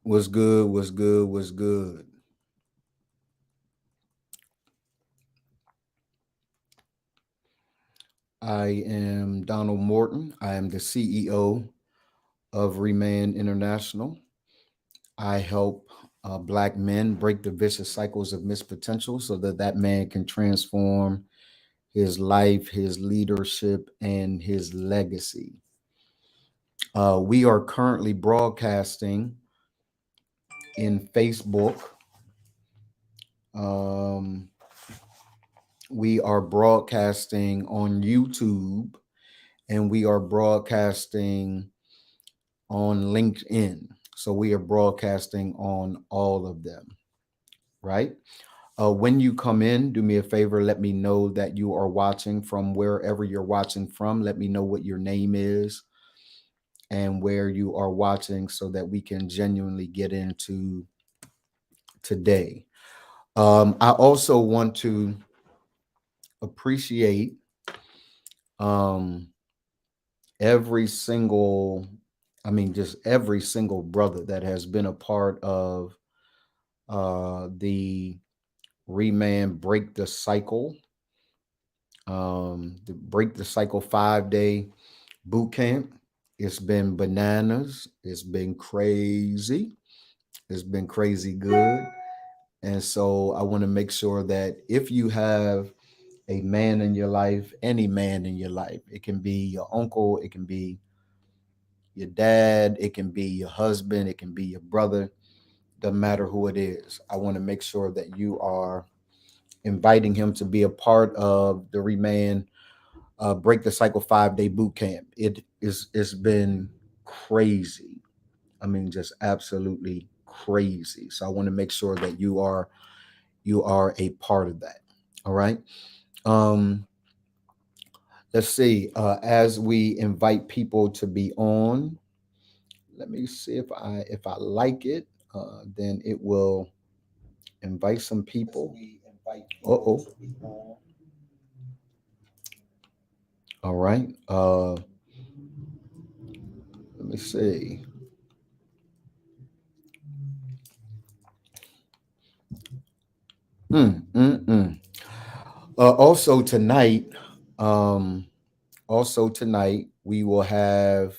What's good? What's good? What's good? I am Donald Morton. I am the CEO of ReManned International. I help Black men break the vicious cycles of missed potential so that that man can transform his life, his leadership, and his legacy. We are currently broadcasting in Facebook. Um, we are broadcasting on YouTube and we are broadcasting on LinkedIn. So we are broadcasting on all of them, right? When you come in, do me a favor, let me know that you are watching from wherever you're watching from. Let me know what your name is and where you are watching so that we can genuinely get into today. I also want to appreciate um, every single, just every single brother that has been a part of the Reman Break the Cycle, the Break the Cycle 5 day boot camp. It's been bananas. It's been crazy. It's been crazy good. And so I want to make sure that if you have a man in your life, any man in your life, it can be your uncle, it can be your dad, it can be your husband, it can be your brother, doesn't matter who it is. I want to make sure that you are inviting him to be a part of the Reman Break the Cycle 5 day boot camp. It's been crazy. Just absolutely crazy. So I want to make sure that you are a part of that. All right. Um, let's see. As we invite people to be on, let me see if I like it. Then it will invite some people. Uh-oh. All right. Let me see. Mm, mm, mm. Also tonight, um, we will have.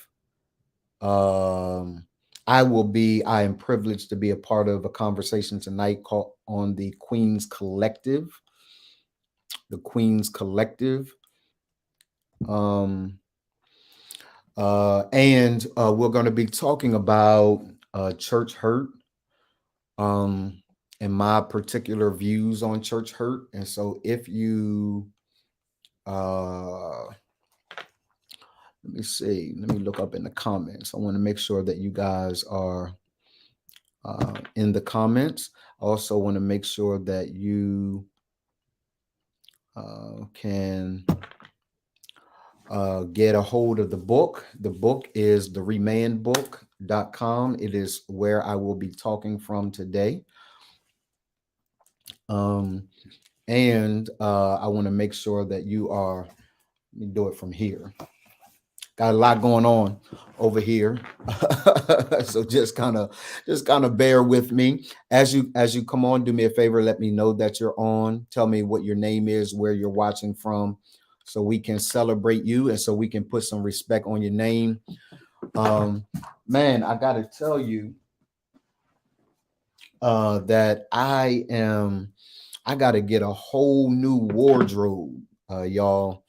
Um, I am privileged to be a part of a conversation tonight called on the Queen's Collective. The Queen's Collective. Um, and we're going to be talking about church hurt, um, and my particular views on church hurt. And so, if you, let me see, let me look up in the comments. I want to make sure that you guys are in the comments. I also want to make sure that you can get a hold of the book. The book is the ReMannedBook.com. It is where I will be talking from today. Um, and I want to make sure that you are, let me do it from here. Got a lot going on over here. So just kind of bear with me. As you come on, do me a favor, let me know that you're on. Tell me what your name is, where you're watching from, so we can celebrate you and so we can put some respect on your name. Um, man, I gotta tell you that I gotta get a whole new wardrobe, y'all.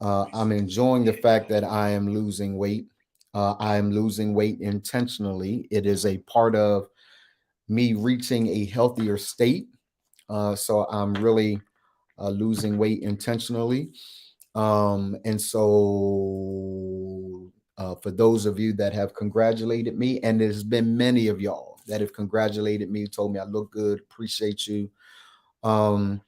I'm enjoying the fact that I am losing weight. I am losing weight intentionally. It is a part of me reaching a healthier state. So I'm really losing weight intentionally. And so for those of you that have congratulated me, and there's been many of y'all that have congratulated me, told me I look good, appreciate you. Um,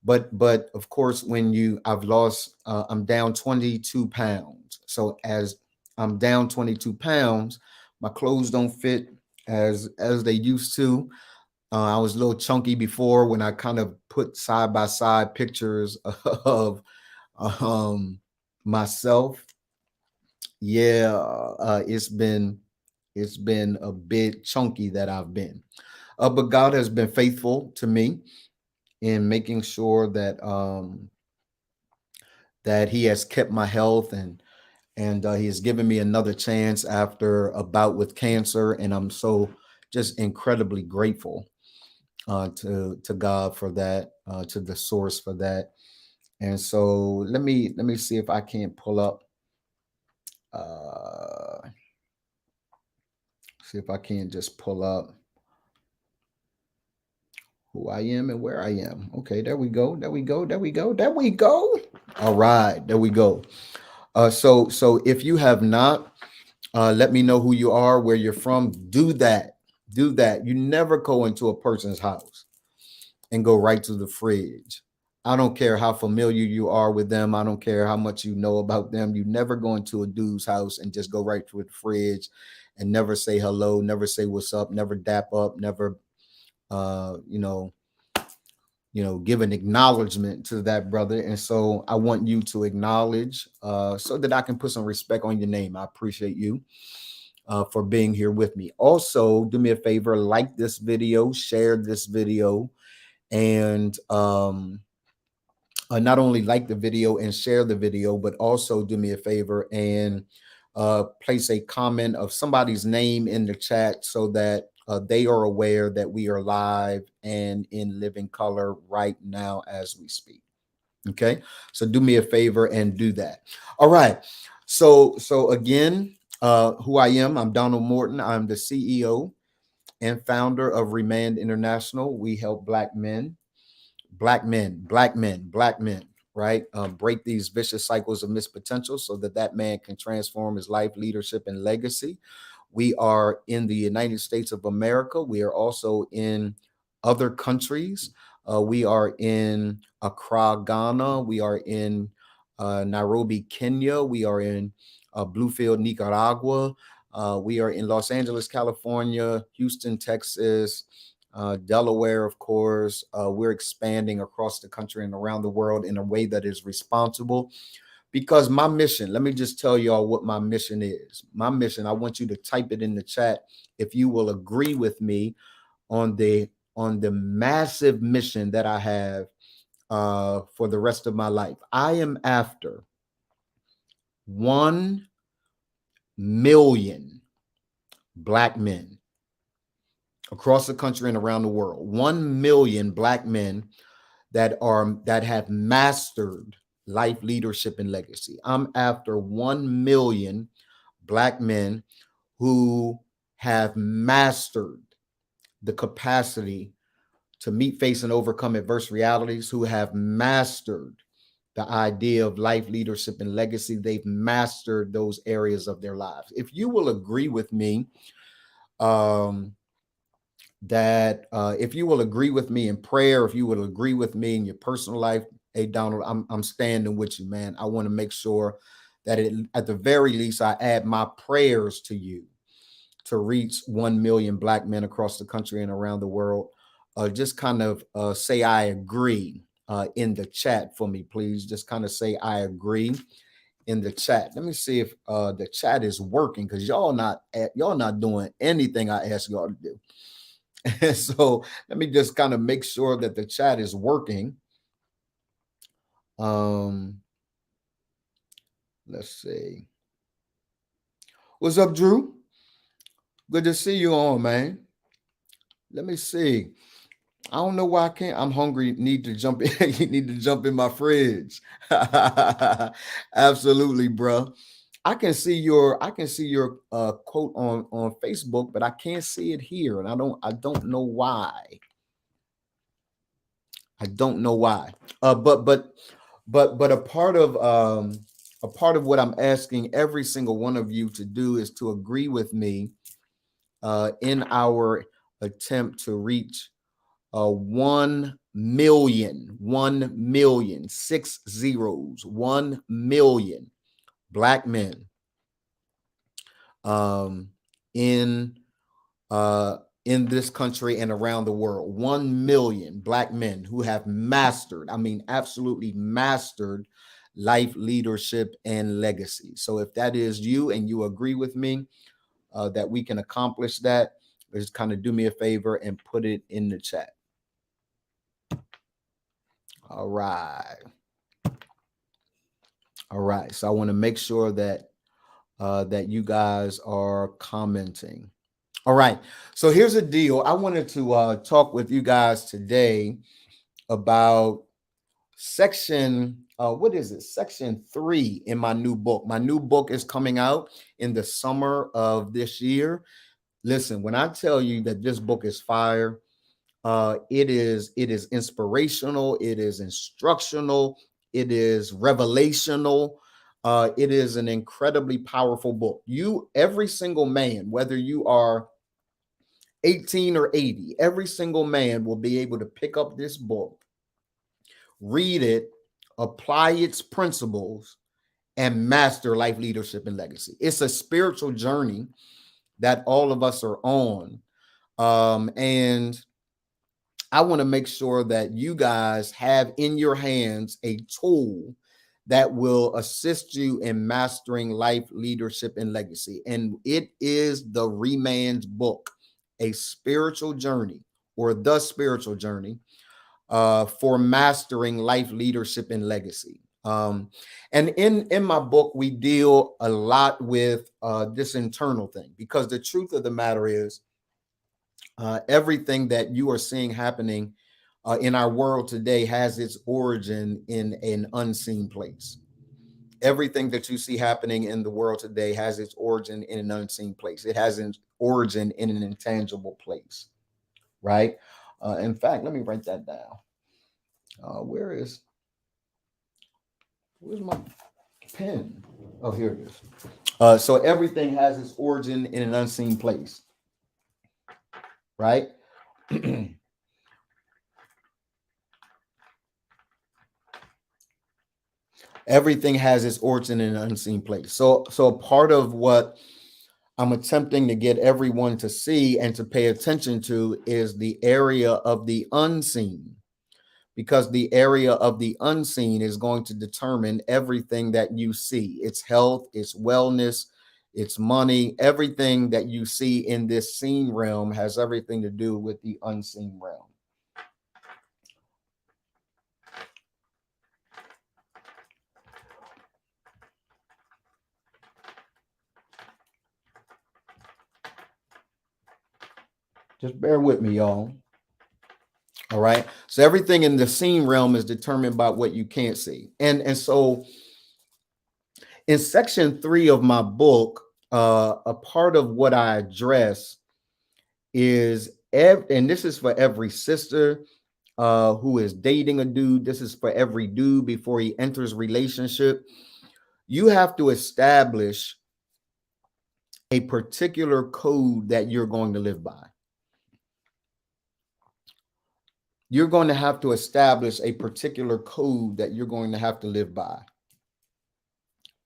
but of course, when I've lost, I'm down 22 pounds. So as I'm down 22 pounds, my clothes don't fit as they used to. I was a little chunky before when I kind of put side by side pictures of um, myself. Yeah, it's been It's been a bit chunky that I've been. But God has been faithful to me in making sure that that He has kept my health, and He has given me another chance after a bout with cancer, and I'm so just incredibly grateful to God for that, to the source for that. And so let me see if I can't pull up. Uh, See if I can just pull up who I am and where I am. Okay, there we go. There we go. There we go. There we go. All right, there we go. So if you have not, let me know who you are, where you're from. Do that. Do that. You never go into a person's house and go right to the fridge. I don't care how familiar you are with them. I don't care how much you know about them. You never go into a dude's house and just go right to the fridge and never say hello, never say what's up, never dap up, never uh, you know, give an acknowledgement to that brother. And so I want you to acknowledge so that I can put some respect on your name. I appreciate you for being here with me. Also, do me a favor, like this video, share this video, and not only like the video and share the video, but also do me a favor and place a comment of somebody's name in the chat so that they are aware that we are live and in living color right now as we speak. Okay, so do me a favor and do that. All right. So again, who I am, I'm Donald Morton. I'm the CEO and founder of ReManned International. We help black men, right? Break these vicious cycles of missed potential so that that man can transform his life, leadership, and legacy. We are in the United States of America. We are also in other countries. We are in Accra, Ghana. We are in Nairobi, Kenya. We are in Bluefield, Nicaragua. We are in Los Angeles, California, Houston, Texas, Delaware, of course. We're expanding across the country and around the world in a way that is responsible. Because my mission, let me just tell y'all what my mission is. My mission, I want you to type it in the chat if you will agree with me on the massive mission that I have for the rest of my life. I am after 1 million black men across the country and around the world. 1 million black men that have mastered life, leadership, and legacy. I'm after 1 million black men who have mastered the capacity to meet, face, and overcome adverse realities, who have mastered the idea of life, leadership, and legacy. They've mastered those areas of their lives. If you will agree with me, if you will agree with me in prayer, if you will agree with me in your personal life, hey Donald, I'm standing with you, man. I want to make sure that at the very least I add my prayers to you to reach 1 million black men across the country and around the world. Just kind of say I agree in the chat for me, please. Just kind of say I agree in the chat. Let me see if the chat is working, because y'all not doing anything I ask y'all to do. And so let me just kind of make sure that the chat is working. Let's see. What's up, Drew? Good to see you on, man. Let me see. I don't know why I can't. I'm hungry. Need to jump in. You need to jump in my fridge. Absolutely, bro. I can see your quote on Facebook, but I can't see it here, and I don't know why. I don't know why. But a part of what I'm asking every single one of you to do is to agree with me in our attempt to reach 1 million, 1 million, 6 zeros, 1 million black men in this country and around the world. 1 million black men who have mastered, I mean, absolutely mastered life, leadership, and legacy. So if that is you and you agree with me, that we can accomplish that, just kind of do me a favor and put it in the chat. All right. All right. So I want to make sure that that you guys are commenting. All right. So here's a deal. I wanted to talk with you guys today about section what is it, section 3 in my new book. My new book is coming out in the summer of this year. Listen, when I tell you that this book is fire, it is inspirational, it is instructional, it is revelational. It is an incredibly powerful book. Every single man, whether you are 18 or 80, every single man will be able to pick up this book, read it, apply its principles, and master life, leadership, and legacy. It's a spiritual journey that all of us are on. And I want to make sure that you guys have in your hands a tool that will assist you in mastering life, leadership, and legacy. And it is the ReManned Book, a spiritual journey, or the spiritual journey for mastering life, leadership, and legacy. And in my book, we deal a lot with this internal thing, because the truth of the matter is, everything that you are seeing happening in our world today has its origin in an unseen place. Everything that you see happening in the world today has its origin in an unseen place. It has its origin in an intangible place, right? In fact, let me write that down. Where's my pen? Oh, here it is. So everything has its origin in an unseen place, right? Everything has its origin in an unseen place. So part of what I'm attempting to get everyone to see and to pay attention to is the area of the unseen, because the area of the unseen is going to determine everything that you see. Its health, its wellness, its money, everything that you see in this seen realm has everything to do with the unseen realm. Just bear with me, y'all. All right. So everything in the seen realm is determined by what you can't see. And so in section 3 of my book, a part of what I address is, and this is for every sister who is dating a dude. This is for every dude before he enters relationship. You have to establish a particular code that you're going to live by. You're going to have to establish a particular code that you're going to have to live by,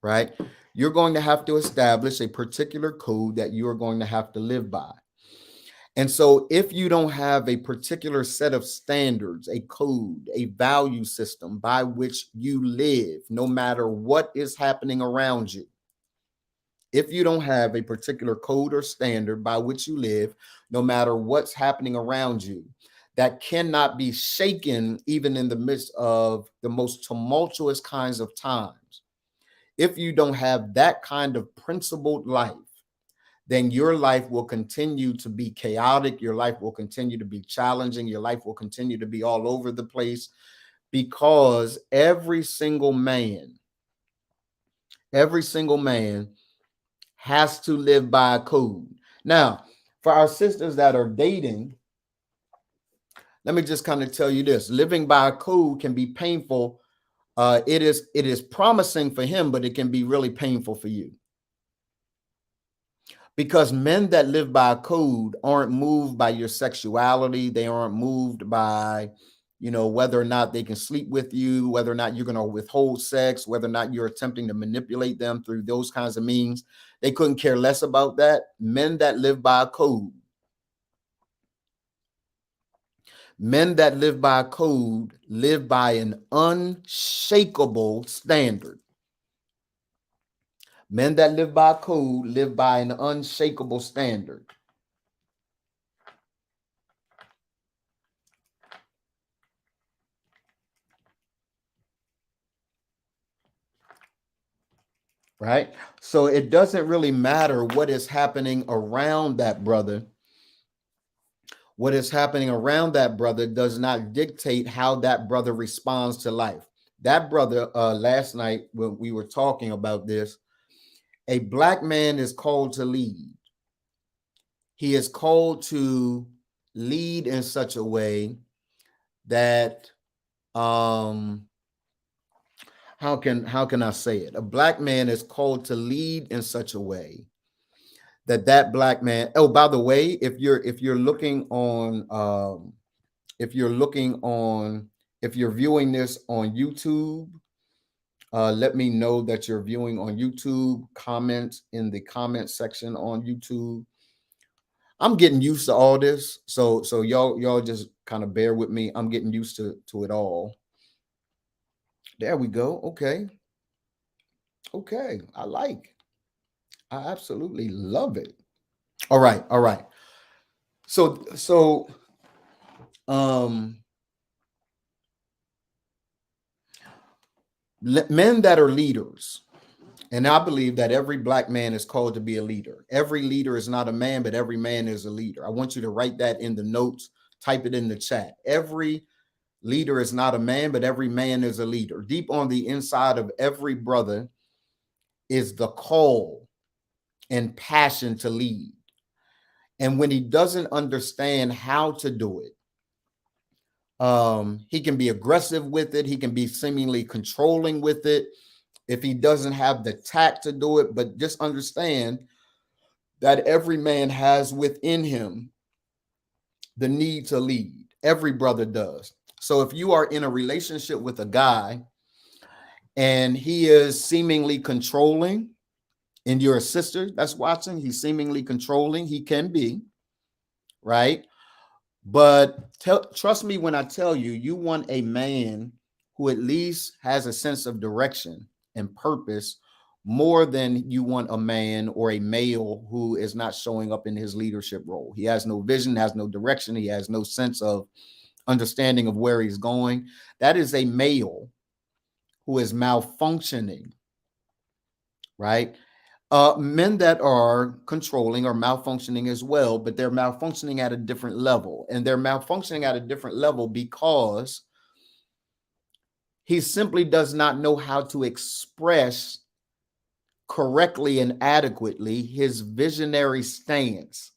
right? You're going to have to establish a particular code that you're going to have to live by. And so if you don't have a particular set of standards, a code, a value system by which you live, no matter what is happening around you, if you don't have a particular code or standard by which you live, no matter what's happening around you, that cannot be shaken even in the midst of the most tumultuous kinds of times. If you don't have that kind of principled life, then your life will continue to be chaotic. Your life will continue to be challenging. Your life will continue to be all over the place, because every single man has to live by a code. Now, for our sisters that are dating, let me just kind of tell you this: living by a code can be painful. It is promising for him, but it can be really painful for you. Because men that live by a code aren't moved by your sexuality. They aren't moved by, whether or not they can sleep with you, whether or not you're going to withhold sex, whether or not you're attempting to manipulate them through those kinds of means. They couldn't care less about that. Men that live by a code, live by an unshakable standard, Men that live by code live by an unshakable standard. Right? So it doesn't really matter what is happening around that brother. What is happening around that brother does not dictate how that brother responds to life. That brother, last night when we were talking about this, a black man is called to lead. He is called to lead in such a way that how can I say it? A black man is called to lead in such a way that that black man. Oh, by the way, if you're looking on if you're looking on if you're viewing this on YouTube, let me know that you're viewing on YouTube. Comment in the comment section on YouTube. I'm getting used to all this, so y'all just kind of bear with me. I'm getting used to it all. There we go. Okay, okay. I absolutely love it. All right, all right. So um, men that are leaders. And I believe that every black man is called to be a leader. Every leader is not a man, but every man is a leader. I want you to write that in the notes, type it in the chat. Every leader is not a man, but every man is a leader. Deep on the inside of every brother is the call and passion to lead. And when he doesn't understand how to do it, he can be aggressive with it. He can be seemingly controlling with it if he doesn't have the tact to do it. But just understand that every man has within him the need to lead. Every brother does. So if you are in a relationship with a guy and he is seemingly controlling, and you're a sister that's watching, he's seemingly controlling, he can be, right? But trust me when I tell you, you want a man who at least has a sense of direction and purpose more than you want a man or a male who is not showing up in his leadership role. He has no vision, has no direction, he has no sense of understanding of where he's going. That is a male who is malfunctioning, right? Men that are controlling are malfunctioning as well, but they're malfunctioning at a different level. And they're malfunctioning at a different level because he simply does not know how to express correctly and adequately his visionary stance.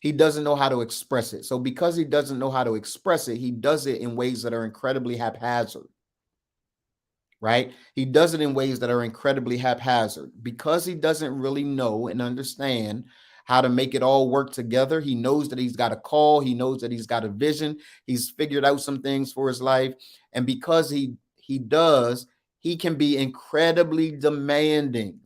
He doesn't know how to express it. So because he doesn't know how to express it, he does it in ways that are incredibly haphazard. Right? He does it in ways that are incredibly haphazard because he doesn't really know and understand how to make it all work together. He knows that he's got a call. He knows that he's got a vision. He's figured out some things for his life. And because he does, he can be incredibly demanding.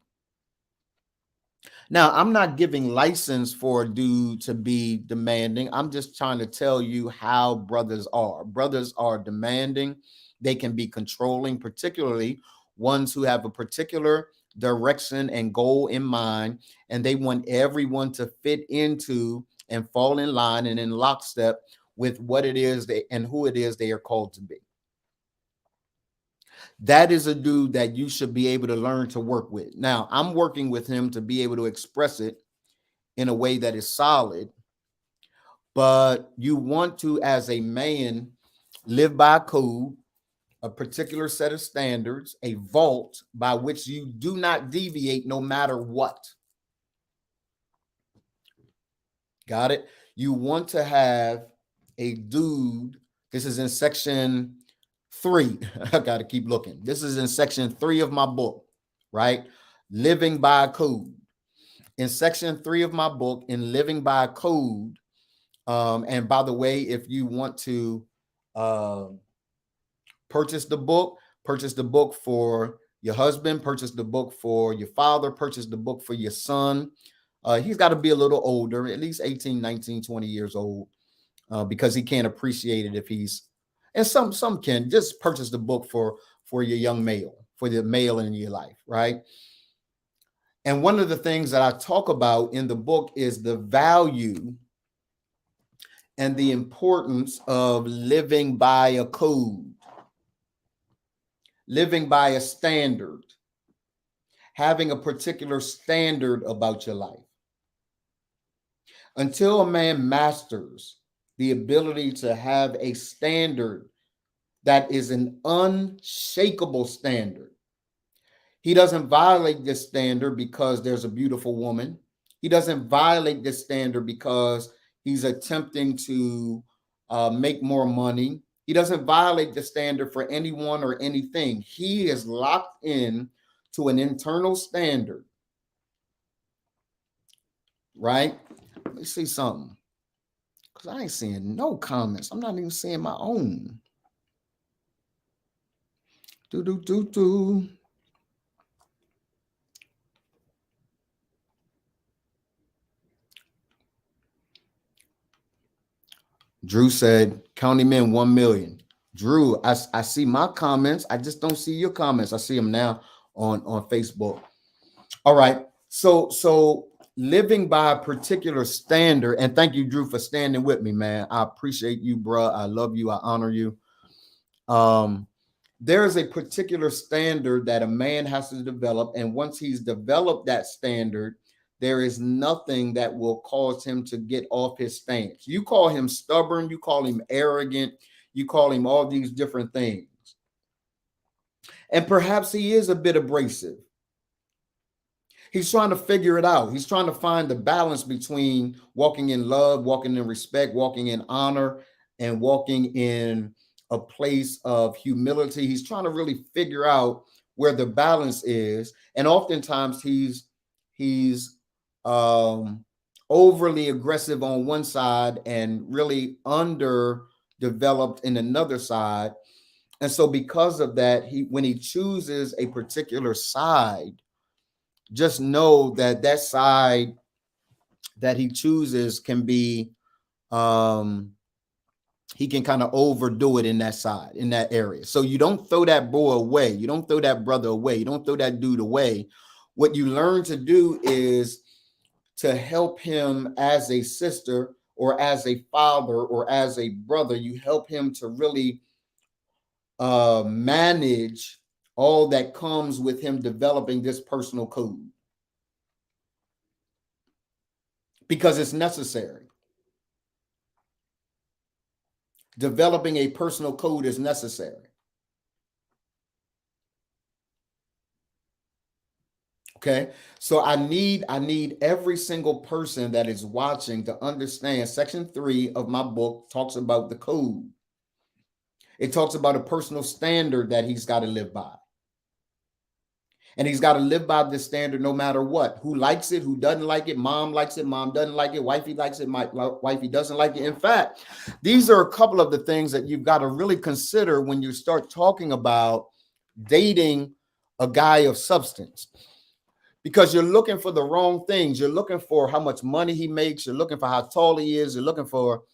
Now, I'm not giving license for a dude to be demanding. I'm just trying to tell you how brothers are. Brothers are demanding. They can be controlling, particularly ones who have a particular direction and goal in mind, and they want everyone to fit into and fall in line and in lockstep with what it is and who it is they are called to be. That is a dude that you should be able to learn to work with. Now, I'm working with him to be able to express it in a way that is solid, but you want to, as a man, live by code, a particular set of standards, a vault by which you do not deviate no matter what. Got it? You want to have a dude. This is in section 3. I got to keep looking. This is in section 3 of my book, right? Living by code. In section 3 of my book, in Living by Code. And by the way, if you want to purchase the book for your husband, purchase the book for your father, purchase the book for your son. He's got to be a little older, at least 18, 19, 20 years old, because he can't appreciate it if he's, and some can just purchase the book for your young male, for the male in your life, right? And one of the things that I talk about in the book is the value and the importance of living by a code, living by a standard, having a particular standard about your life. Until a man masters the ability to have a standard that is an unshakable standard, he doesn't violate this standard because there's a beautiful woman. He doesn't violate this standard because he's attempting to make more money. He doesn't violate the standard for anyone or anything. He is locked in to an internal standard, right? Let me see something, because I ain't seeing no comments. I'm not even seeing my own. Do. Drew said, County Men 1 million. Drew, I see my comments. I just don't see your comments. I see them now on Facebook. All right. So living by a particular standard, and thank you, Drew, for standing with me, man. I appreciate you, bro. I love you. I honor you. There is a particular standard that a man has to develop. And once he's developed that standard, there is nothing that will cause him to get off his stance. You call him stubborn, you call him arrogant, you call him all these different things. And perhaps he is a bit abrasive. He's trying to figure it out. He's trying to find the balance between walking in love, walking in respect, walking in honor, and walking in a place of humility. He's trying to really figure out where the balance is. And oftentimes he's overly aggressive on one side and really underdeveloped in another side. And so because of that, when he chooses a particular side, just know that that side that he chooses can be, he can kind of overdo it in that side, in that area. So you don't throw that boy away. You don't throw that brother away. You don't throw that dude away. What you learn to do is to help him as a sister or as a father or as a brother. You help him to really manage all that comes with him developing this personal code, because it's necessary. Developing a personal code is necessary. Okay, so I need every single person that is watching to understand section 3 of my book talks about the code. It talks about a personal standard that he's got to live by. And he's got to live by this standard no matter what. Who likes it, who doesn't like it, mom likes it, mom doesn't like it, wifey likes it, wifey doesn't like it. In fact, these are a couple of the things that you've got to really consider when you start talking about dating a guy of substance. Because you're looking for the wrong things. You're looking for how much money he makes. You're looking for how tall he is. You're looking for,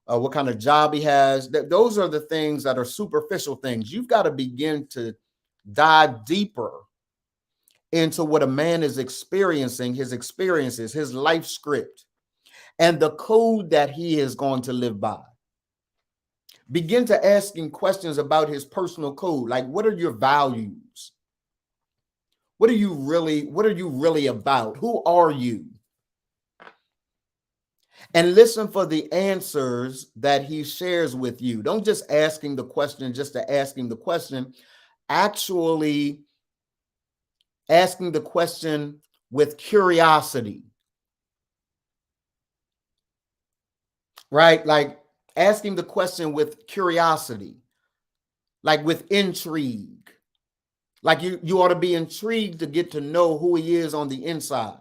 what kind of job he has. Those are the things that are superficial things. You've got to begin to dive deeper into what a man is experiencing, his experiences, his life script, and the code that he is going to live by. Begin to asking questions about his personal code. Like, what are your values? What are you really about? Who are you? And listen for the answers that he shares with you. Don't just asking the question just to asking the question. Actually asking the question with curiosity, right? Like asking the question with curiosity, like with intrigue. Like you ought to be intrigued to get to know who he is on the inside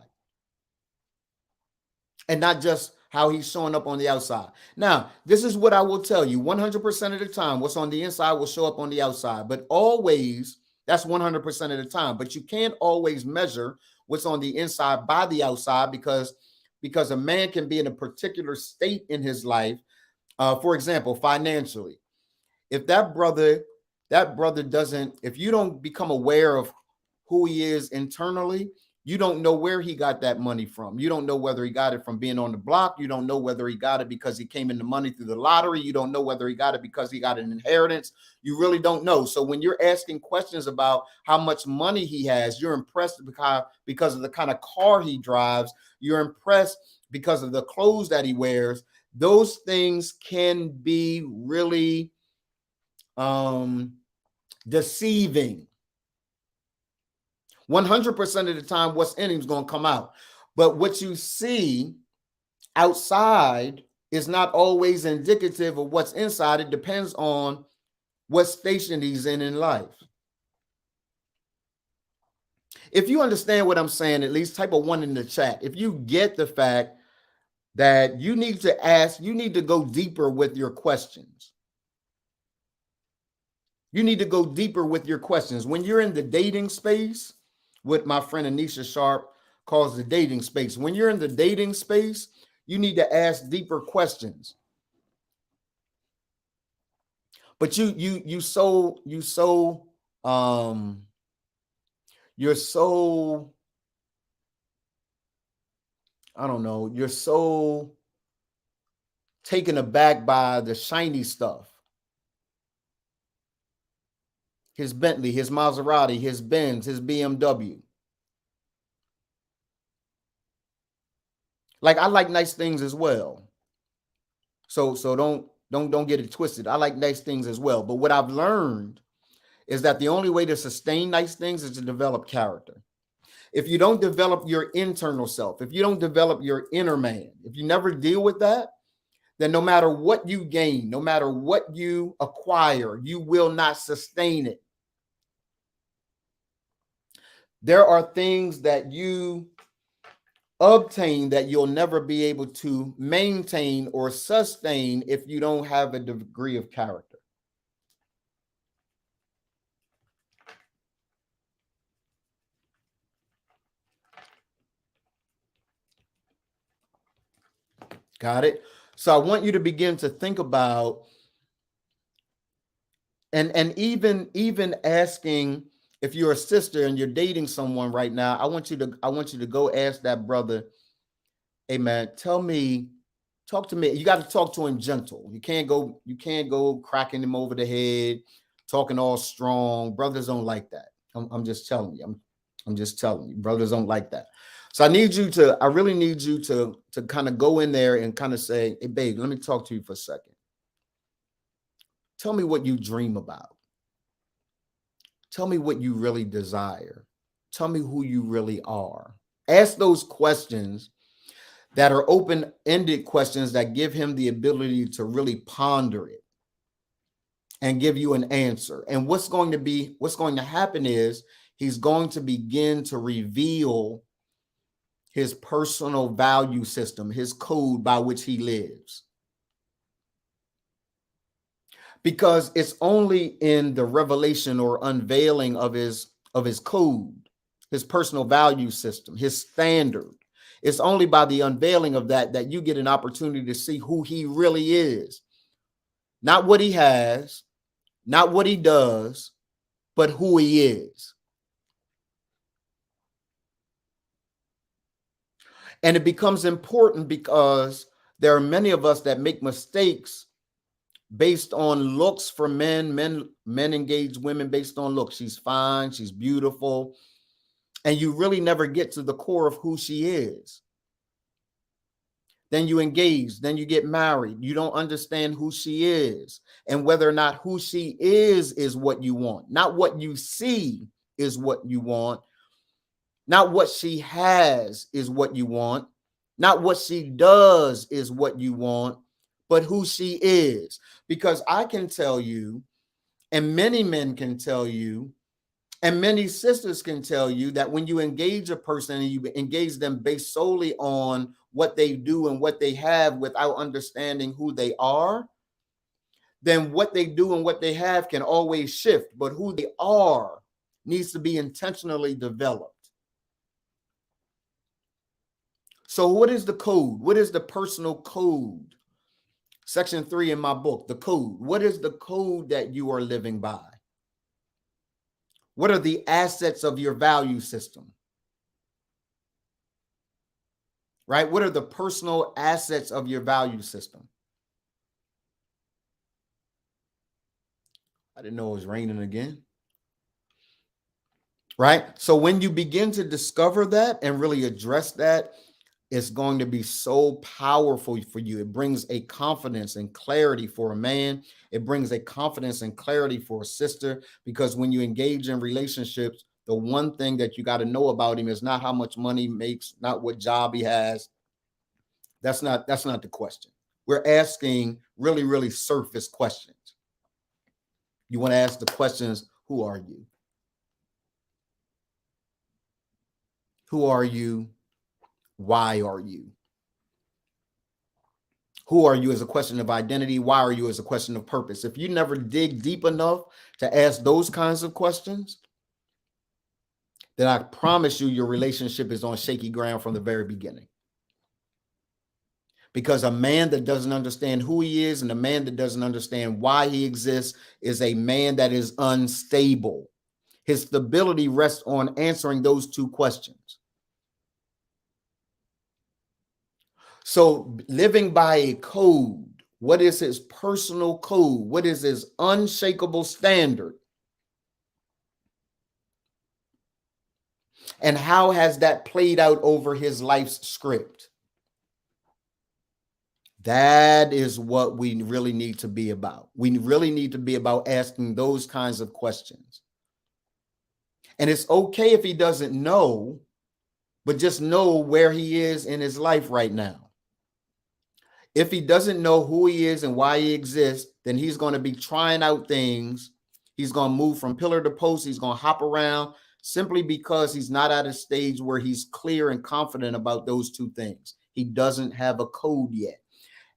and not just how he's showing up on the outside. Now, this is what I will tell you. 100% of the time, what's on the inside will show up on the outside, but always, that's 100% of the time. But you can't always measure what's on the inside by the outside because a man can be in a particular state in his life. For example, financially, if that brother doesn't, if you don't become aware of who he is internally, you don't know where he got that money from. You don't know whether he got it from being on the block. You don't know whether he got it because he came into money through the lottery. You don't know whether he got it because he got an inheritance. You really don't know. So when you're asking questions about how much money he has, you're impressed because of the kind of car he drives. You're impressed because of the clothes that he wears. Those things can be really deceiving. 100% of the time, what's in him is going to come out. But what you see outside is not always indicative of what's inside. It depends on what station he's in life. If you understand what I'm saying, at least type a 1 in the chat. If you get the fact that you need to ask, you need to go deeper with your questions. You need to go deeper with your questions. When you're in the dating space, what my friend Anisha Sharp calls the dating space. When you're in the dating space, you need to ask deeper questions. But you're so I don't know, you're so taken aback by the shiny stuff. His Bentley, his Maserati, his Benz, his BMW. Like, I like nice things as well. So don't get it twisted. I like nice things as well. But what I've learned is that the only way to sustain nice things is to develop character. If you don't develop your internal self, if you don't develop your inner man, if you never deal with that, then no matter what you gain, no matter what you acquire, you will not sustain it. There are things that you obtain that you'll never be able to maintain or sustain if you don't have a degree of character. Got it? So I want you to begin to think about and even asking, if you're a sister and you're dating someone right now, I want you to go ask that brother, hey man, talk to me. You got to talk to him gentle. You can't go cracking him over the head, talking all strong. Brothers don't like that. I'm just telling you. I'm just telling you. Brothers don't like that. So I really need you to kind of go in there and kind of say, hey babe, let me talk to you for a second. Tell me what you dream about. Tell me what you really desire. Tell me who you really are. Ask those questions that are open-ended questions that give him the ability to really ponder it and give you an answer. And what's going to happen is he's going to begin to reveal his personal value system, his code by which he lives. Because it's only in the revelation or unveiling of his code, his personal value system, his standard. It's only by the unveiling of that you get an opportunity to see who he really is. Not what he has, not what he does, but who he is. And it becomes important because there are many of us that make mistakes based on looks for men. Men engage women based on looks. She's fine, she's beautiful, and you really never get to the core of who she is. Then you engage, then you get married. You don't understand who she is and whether or not who she is what you want. Not what you see is what you want. Not what she has is what you want. Not what she does is what you want, but who she is. Because I can tell you, and many men can tell you, and many sisters can tell you that when you engage a person and you engage them based solely on what they do and what they have without understanding who they are, then what they do and what they have can always shift. But who they are needs to be intentionally developed. So what is the code? What is the personal code? Section 3 in my book, the code. What is the code that you are living by? What are the assets of your value system? Right? What are the personal assets of your value system? I didn't know it was raining again. Right? So when you begin to discover that and really address that, it's going to be so powerful for you. It brings a confidence and clarity for a man. It brings a confidence and clarity for a sister, because when you engage in relationships, the one thing that you got to know about him is not how much money he makes, not what job he has. That's not the question. We're asking really, really surface questions. You want to ask the questions: who are you? Who are you? Why are you? Who are you is a question of identity. Why are you is a question of purpose. If you never dig deep enough to ask those kinds of questions, then I promise you your relationship is on shaky ground from the very beginning. Because a man that doesn't understand who he is and a man that doesn't understand why he exists is a man that is unstable. His stability rests on answering those two questions. So living by a code, what is his personal code? What is his unshakable standard? And how has that played out over his life's script? That is what we really need to be about. We really need to be about asking those kinds of questions. And it's okay if he doesn't know, but just know where he is in his life right now. If he doesn't know who he is and why he exists, then he's going to be trying out things. He's going to move from pillar to post. He's going to hop around simply because he's not at a stage where he's clear and confident about those two things. He doesn't have a code yet.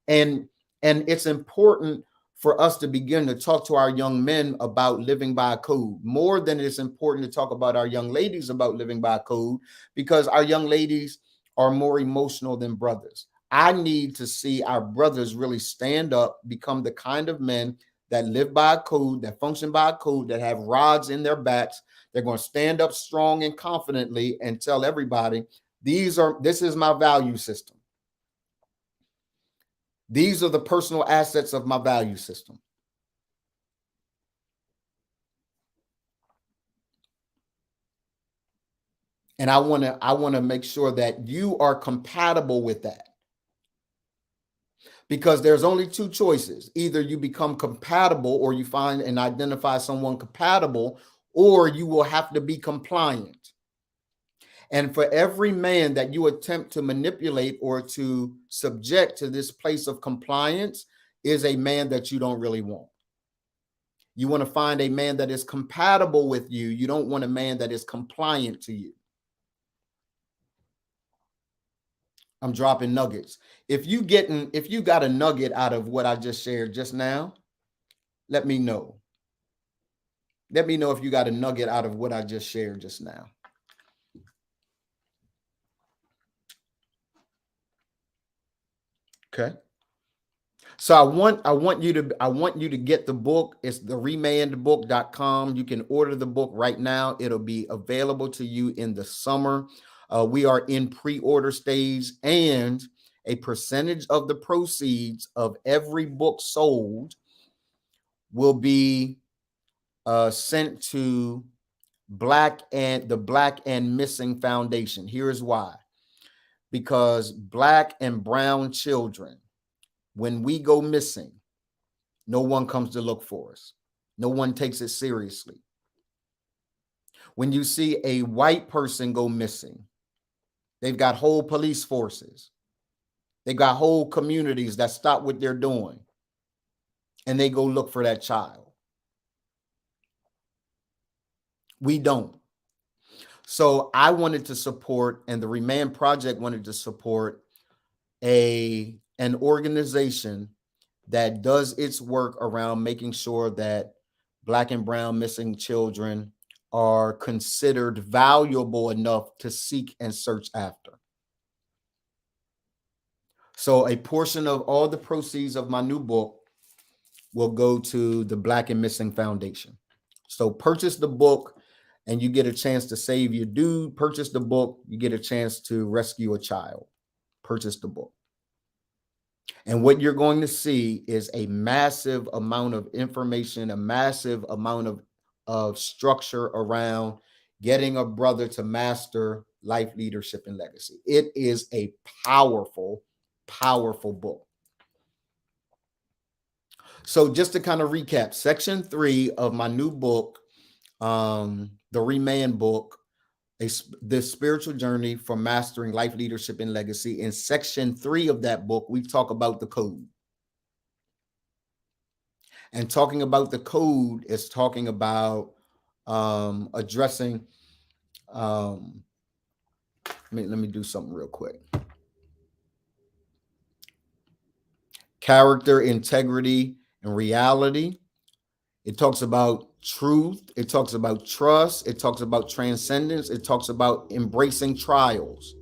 And it's important for us to begin to talk to our young men about living by a code more than it's important to talk about our young ladies about living by a code, because our young ladies are more emotional than brothers. I need to see our brothers really stand up, become the kind of men that live by a code, that function by a code, that have rods in their backs. They're going to stand up strong and confidently and tell everybody, this is my value system. These are the personal assets of my value system. And I want to make sure that you are compatible with that. Because there's only two choices. Either you become compatible, or you find and identify someone compatible, or you will have to be compliant. And for every man that you attempt to manipulate or to subject to this place of compliance is a man that you don't really want. You want to find a man that is compatible with you. You don't want a man that is compliant to you. I'm dropping nuggets. If you got a nugget out of what I just shared just now, let me know. Let me know if you got a nugget out of what I just shared just now. Okay. So I want you to get the book. It's the ReMannedBook.com. You can order the book right now. It'll be available to you in the summer. We are in pre-order stage, and a percentage of the proceeds of every book sold will be sent to the Black and Missing Foundation. Here's why. Because Black and brown children, when we go missing, no one comes to look for us. No one takes it seriously. When you see a white person go missing, they've got whole police forces. They've got whole communities that stop what they're doing, and they go look for that child. We don't. So I wanted to support, and the ReManned Project wanted to support an organization that does its work around making sure that Black and brown missing children are considered valuable enough to seek and search after. So a portion of all the proceeds of my new book will go to the Black and Missing Foundation. So purchase the book. and you get a chance to save your dude. Purchase the book. You get a chance to rescue a child. Purchase the book. And what you're going to see is a massive amount of information, a massive amount of structure around getting a brother to master life, leadership, and legacy. It is a powerful, powerful book. So just to kind of recap, section 3 of my new book, the ReManned Book, the spiritual journey for mastering life, leadership, and legacy. In section 3 of that book, we talk about the code. And talking about the code is talking about addressing. Let me do something real quick. Character, integrity, and reality. It talks about truth. It talks about trust. It talks about transcendence. It talks about embracing trials.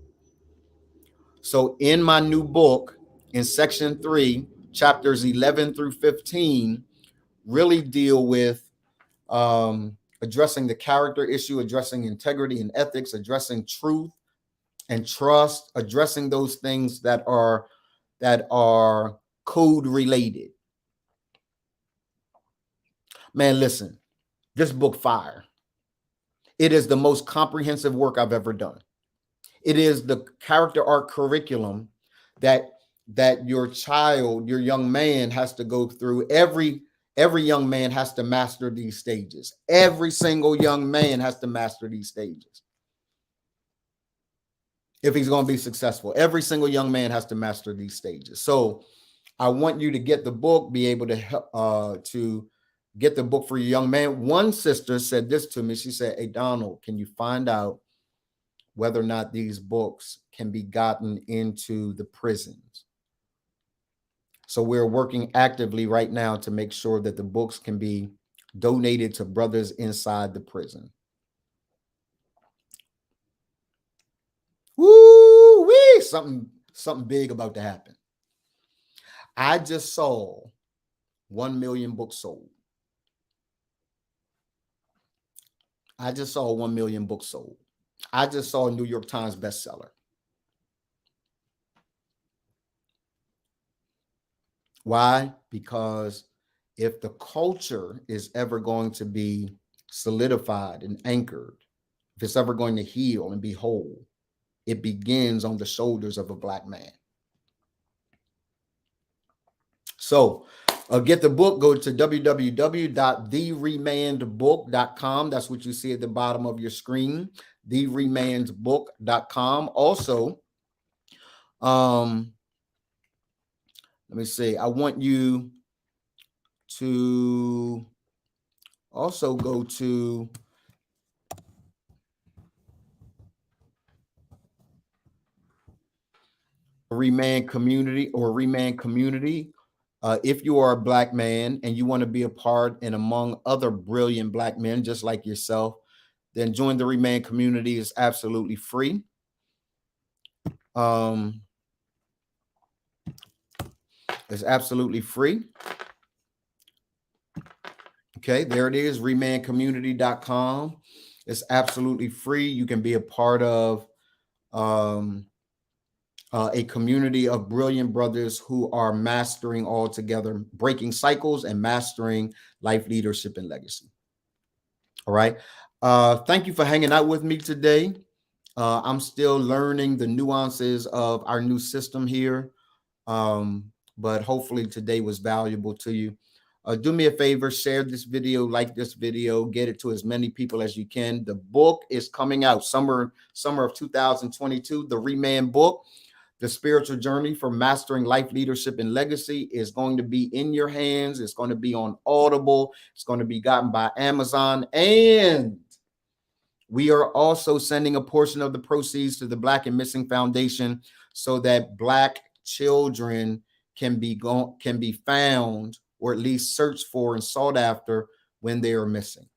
So in my new book, in section 3, chapters 11 through 15, really deal with addressing the character issue, addressing integrity and ethics, addressing truth and trust, addressing those things that are code related. Man, listen, this book fire. It is the most comprehensive work I've ever done. It is the character arc curriculum that your child, your young man has to go through. Every young man has to master these stages. Every single young man has to master these stages if he's going to be successful. Every single young man has to master these stages. So I want you to get the book, be able to help to get the book for your young man. One sister said this to me. She said, "Hey, Donald, can you find out whether or not these books can be gotten into the prisons?" So we're working actively right now to make sure that the books can be donated to brothers inside the prison. Woo-wee! Something big about to happen. I just saw 1 million books sold. I just saw 1 million books sold. I just saw a New York Times bestseller. Why? Because if the culture is ever going to be solidified and anchored, if it's ever going to heal and be whole, it begins on the shoulders of a Black man. So get the book, go to www.theremannedbook.com. That's what you see at the bottom of your screen, theremannedbook.com. Also, let me see. I want you to also go to ReManned Community or ReManned Community. If you are a Black man and you want to be a part and among other brilliant Black men just like yourself, then join the ReManned Community. It's absolutely free. It's absolutely free. Okay, there it is, remandcommunity.com. It's absolutely free. You can be a part of a community of brilliant brothers who are mastering all together, breaking cycles and mastering life, leadership, and legacy. All right. Thank you for hanging out with me today. I'm still learning the nuances of our new system here. But hopefully today was valuable to you. Do me a favor, share this video, like this video, get it to as many people as you can. The book is coming out summer of 2022. The ReManned Book, The Spiritual Journey for Mastering Life, Leadership, and Legacy, is going to be in your hands. It's going to be on Audible. It's going to be gotten by Amazon. And we are also sending a portion of the proceeds to the Black and Missing Foundation so that Black children can be found, or at least searched for and sought after when they are missing.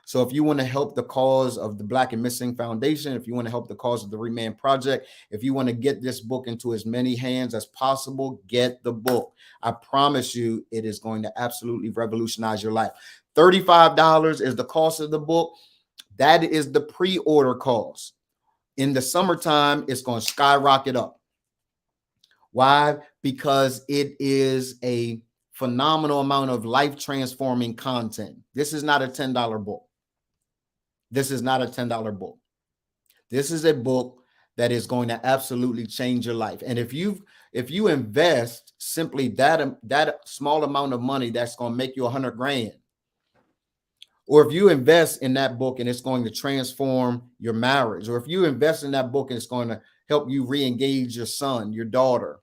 So if you want to help the cause of the Black and Missing Foundation, if you want to help the cause of the ReManned Project, if you want to get this book into as many hands as possible, get the book. I promise you, it is going to absolutely revolutionize your life. $35 is the cost of the book, That is the pre-order cost. In the summertime, it's going to skyrocket up. Why? Because it is a phenomenal amount of life transforming content. This is not a $10 book. This is not a $10 book. This is a book that is going to absolutely change your life. And if you invest simply that small amount of money, that's going to make you 100 grand. Or if you invest in that book and it's going to transform your marriage, or if you invest in that book and it's going to help you re-engage your son, your daughter.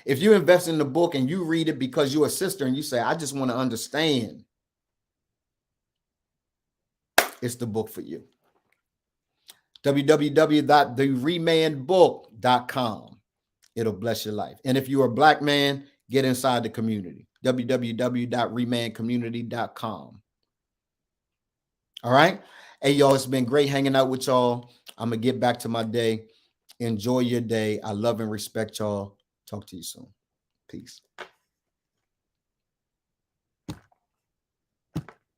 If you invest in the book and you read it because you're a sister and you say, I just want to understand, it's the book for you. www.theremannedbook.com. It'll bless your life. And if you're a Black man, get inside the community. www.ReMannedCommunity.com. All right. Hey, y'all, it's been great hanging out with y'all. I'm going to get back to my day. Enjoy your day. I love and respect y'all. Talk to you soon. Peace.